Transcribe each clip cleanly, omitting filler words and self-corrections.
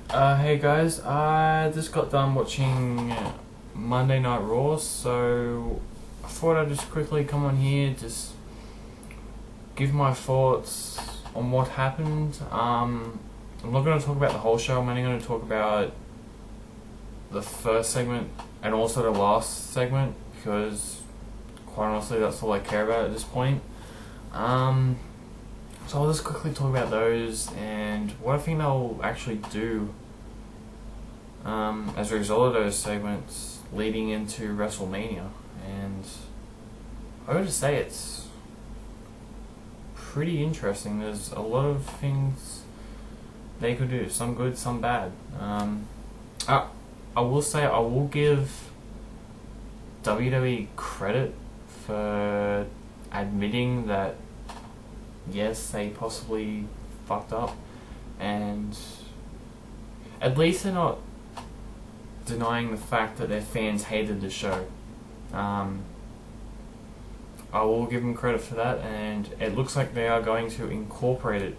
Hey guys, I just got done watching Monday Night Raw, so I thought I'd just quickly come on here, just give my thoughts on what happened. I'm not going to talk about the whole show, I'm only going to talk about the first segment and also the last segment, because quite honestly that's all I care about at this point. So I'll just quickly talk about those and what I think they'll actually do as a result of those segments leading into WrestleMania. And I gotta say, it's pretty interesting. There's a lot of things they could do, some good, some bad. I will say I will give WWE credit for admitting that yes, they possibly fucked up, and at least they're not denying the fact that their fans hated the show. I will give them credit for that, and it looks like they are going to incorporate it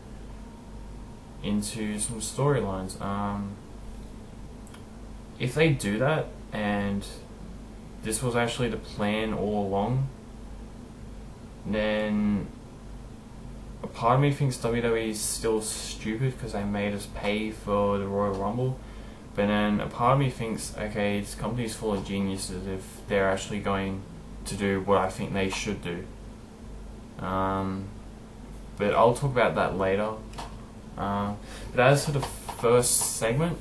into some storylines. If they do that, and this was actually the plan all along, then a part of me thinks WWE is still stupid because they made us pay for the Royal Rumble, but then a part of me thinks, okay, this company's full of geniuses if they're actually going to do what I think they should do. But I'll talk about that later. But as for the first segment,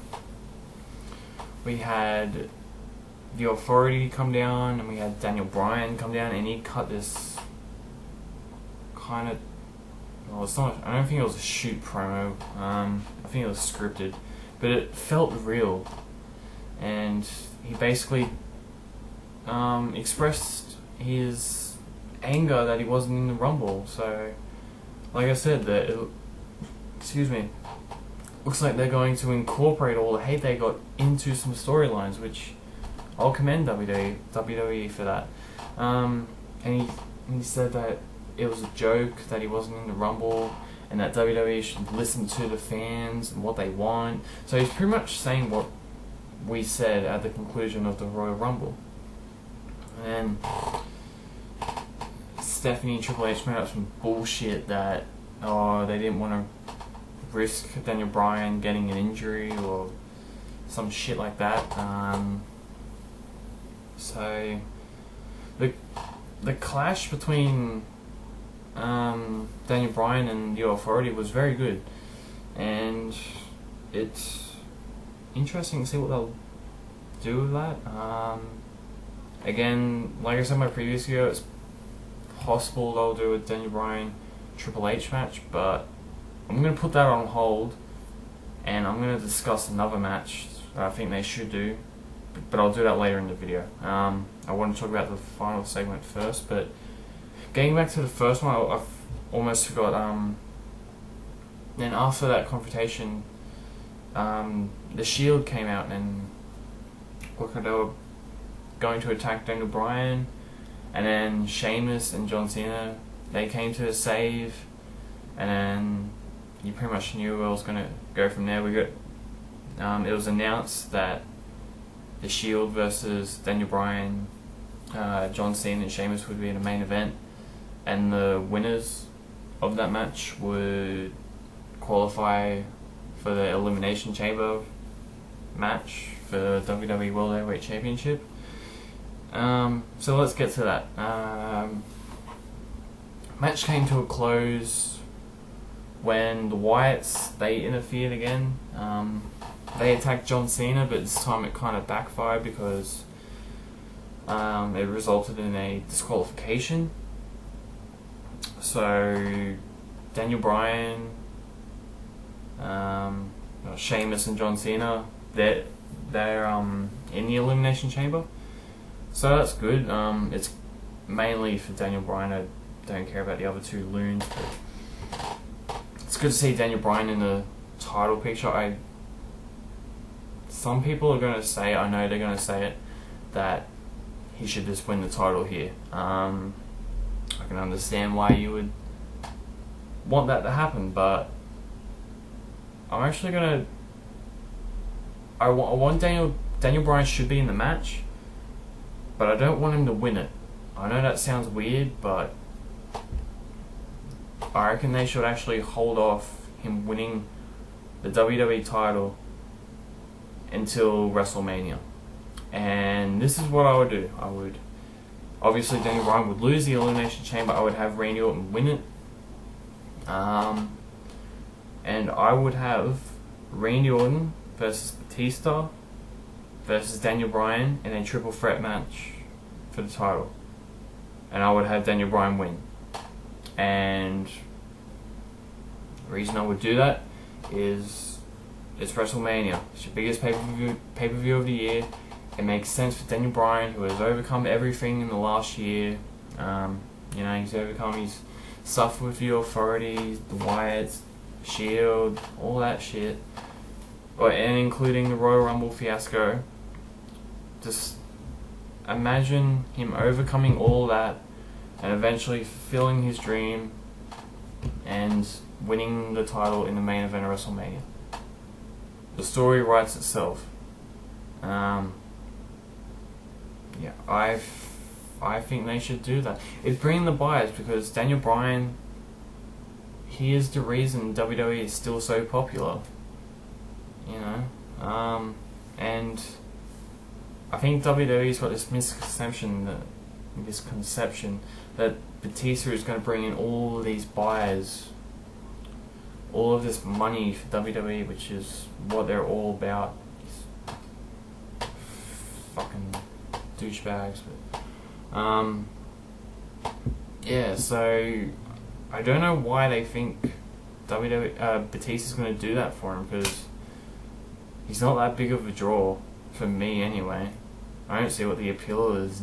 we had the Authority come down, and we had Daniel Bryan come down, and he cut this kind of, well, it's not. I don't think it was a shoot promo. I think it was scripted, but it felt real, and he basically expressed his anger that he wasn't in the Rumble. So, like I said, looks like they're going to incorporate all the hate they got into some storylines, which I'll commend WWE for that. And he said that it was a joke that he wasn't in the Rumble, and that WWE should listen to the fans and what they want. So he's pretty much saying what we said at the conclusion of the Royal Rumble. And Stephanie and Triple H made up some bullshit that they didn't want to risk Daniel Bryan getting an injury or some shit like that. So the clash between Daniel Bryan and the Authority was very good, and it's interesting to see what they'll do with that. Again, like I said in my previous video, it's possible they'll do a Daniel Bryan Triple H match, but I'm going to put that on hold, and I'm going to discuss another match that I think they should do, but I'll do that later in the video. I want to talk about the final segment first, but getting back to the first one, I've almost forgot. Then after that confrontation, the Shield came out and they were going to attack Daniel Bryan, and then Sheamus and John Cena, they came to save, and then you pretty much knew where it was going to go from there. It was announced that the Shield versus Daniel Bryan, John Cena and Sheamus would be in the main event, and the winners of that match would qualify for the Elimination Chamber match for the WWE World Heavyweight Championship. So let's get to that. Match came to a close when the Wyatts, they interfered again. They attacked John Cena, but this time it kind of backfired because it resulted in a disqualification. So Daniel Bryan, Sheamus and John Cena, they're in the Elimination Chamber. So that's good. It's mainly for Daniel Bryan. I don't care about the other two loons, but it's good to see Daniel Bryan in the title picture. Some people are going to say, I know they're going to say it, that he should just win the title here. I can understand why you would want that to happen, but I'm actually going to I want Daniel Bryan should be in the match, but I don't want him to win it. I know that sounds weird, but I reckon they should actually hold off him winning the WWE title until WrestleMania. And this is what I would do. I would, obviously Daniel Bryan would lose the Elimination Chamber. I would have Randy Orton win it. And I would have Randy Orton versus Batista versus Daniel Bryan in a triple threat match for the title. And I would have Daniel Bryan win. And the reason I would do that is it's WrestleMania. It's your biggest pay-per-view of the year. It makes sense for Daniel Bryan, who has overcome everything in the last year. He's overcome his stuff with the Authorities, the Wyatts, Shield, all that shit. And including the Royal Rumble fiasco. Just imagine him overcoming all that and eventually fulfilling his dream and winning the title in the main event of WrestleMania. The story writes itself. I think they should do that. It's bringing the buyers, because Daniel Bryan, he is the reason WWE is still so popular. And I think WWE's got this misconception that Batista is going to bring in all these buyers, all of this money for WWE, which is what they're all about. Fucking douchebags. So I don't know why they think Batista's going to do that for him, because he's not that big of a draw for me anyway. I don't see what the appeal is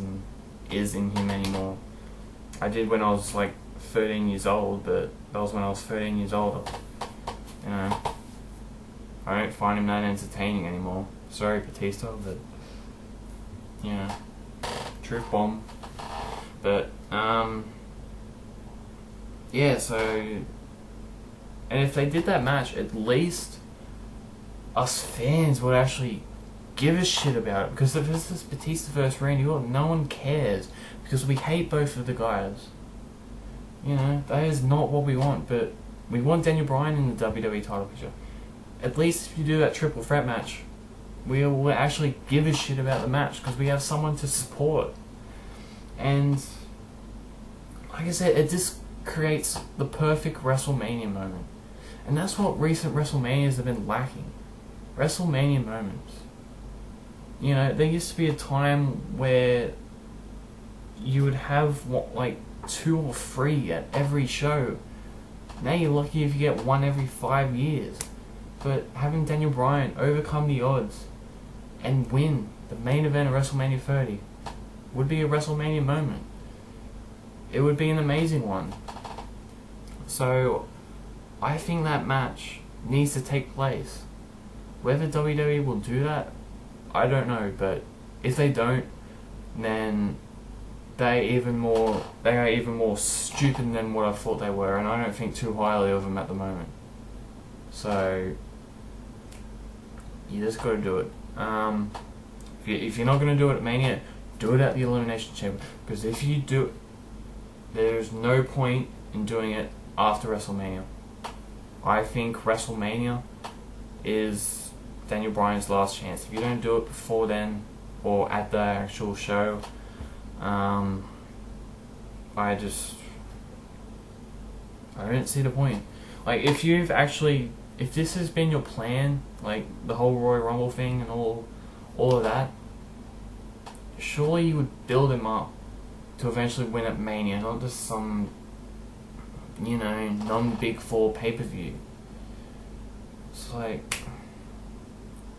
in him anymore. I did when I was like 13 years old, but that was when I was 13 years old. I don't find him that entertaining anymore. Sorry, Batista, but truth bomb. But and if they did that match, at least us fans would actually give a shit about it. Because if this is Batista versus Randy Orton, no one cares, because we hate both of the guys. That is not what we want. But we want Daniel Bryan in the WWE title picture. At least if you do that triple threat match, we will actually give a shit about the match, because we have someone to support. And like I said, it just creates the perfect WrestleMania moment. And that's what recent WrestleManias have been lacking. WrestleMania moments. There used to be a time where you would have like 2 or 3 at every show. Now you're lucky if you get 1 every 5 years. But having Daniel Bryan overcome the odds and win the main event of WrestleMania 30 would be a WrestleMania moment. It would be an amazing one. So I think that match needs to take place. Whether WWE will do that, I don't know, but if they don't, then they are even more stupid than what I thought they were, and I don't think too highly of them at the moment. So you just got to do it. If you're not going to do it at Mania, do it at the Elimination Chamber, because if you do it, there's no point in doing it after WrestleMania. I think WrestleMania is Daniel Bryan's last chance. If you don't do it before then, or at the actual show, I don't see the point. Like, if this has been your plan, like the whole Royal Rumble thing and all of that, surely you would build him up to eventually win at Mania, not just some, non-Big Four pay-per-view. It's like,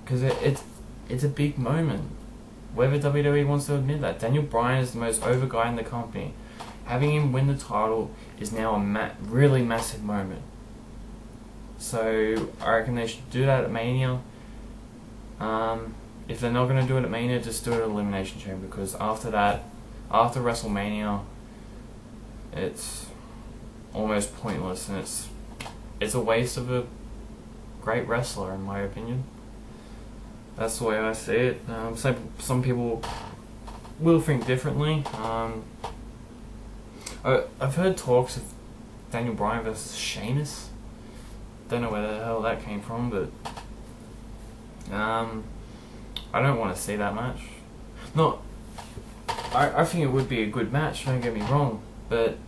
because it's a big moment. Whether WWE wants to admit that, Daniel Bryan is the most over guy in the company. Having him win the title is now a really massive moment. So I reckon they should do that at Mania. If they're not going to do it at Mania, just do it at Elimination Chamber, because after that, after WrestleMania, it's almost pointless, and it's a waste of a great wrestler, in my opinion. That's the way I see it. Some people will think differently. I've heard talks of Daniel Bryan versus Sheamus. Don't know where the hell that came from, but I don't want to see that match. Not. I think it would be a good match. Don't get me wrong, but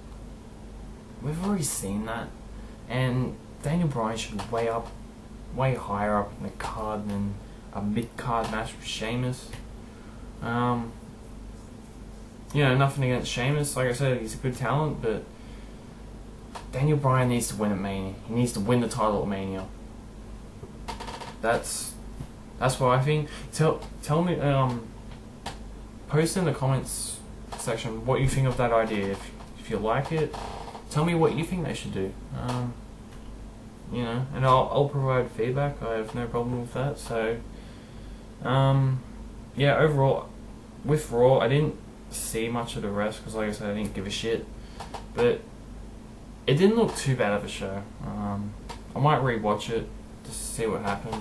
we've already seen that, and Daniel Bryan should be way higher up in the card than a mid-card match with Sheamus. Nothing against Sheamus. Like I said, he's a good talent, but Daniel Bryan needs to win at Mania. He needs to win the title at Mania. That's what I think. Tell me, post in the comments section what you think of that idea. If you like it, tell me what you think they should do. And I'll provide feedback. I have no problem with that. So, overall, with Raw, I didn't see much of the rest because, like I said, I didn't give a shit. But it didn't look too bad of a show. I might rewatch it just to see what happened.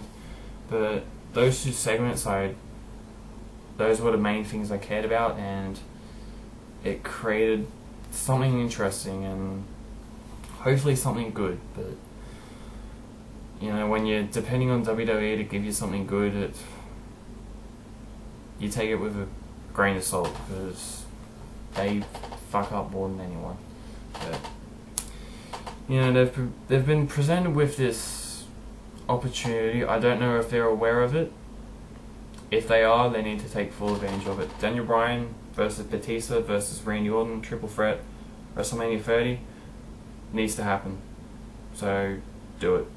But those two segments, those were the main things I cared about, and it created something interesting and hopefully something good. But when you're depending on WWE to give you something good, you take it with a grain of salt because they fuck up more than anyone. But they've been presented with this opportunity. I don't know if they're aware of it. If they are, they need to take full advantage of it. Daniel Bryan versus Batista versus Randy Orton, triple threat, WrestleMania 30 needs to happen. So do it.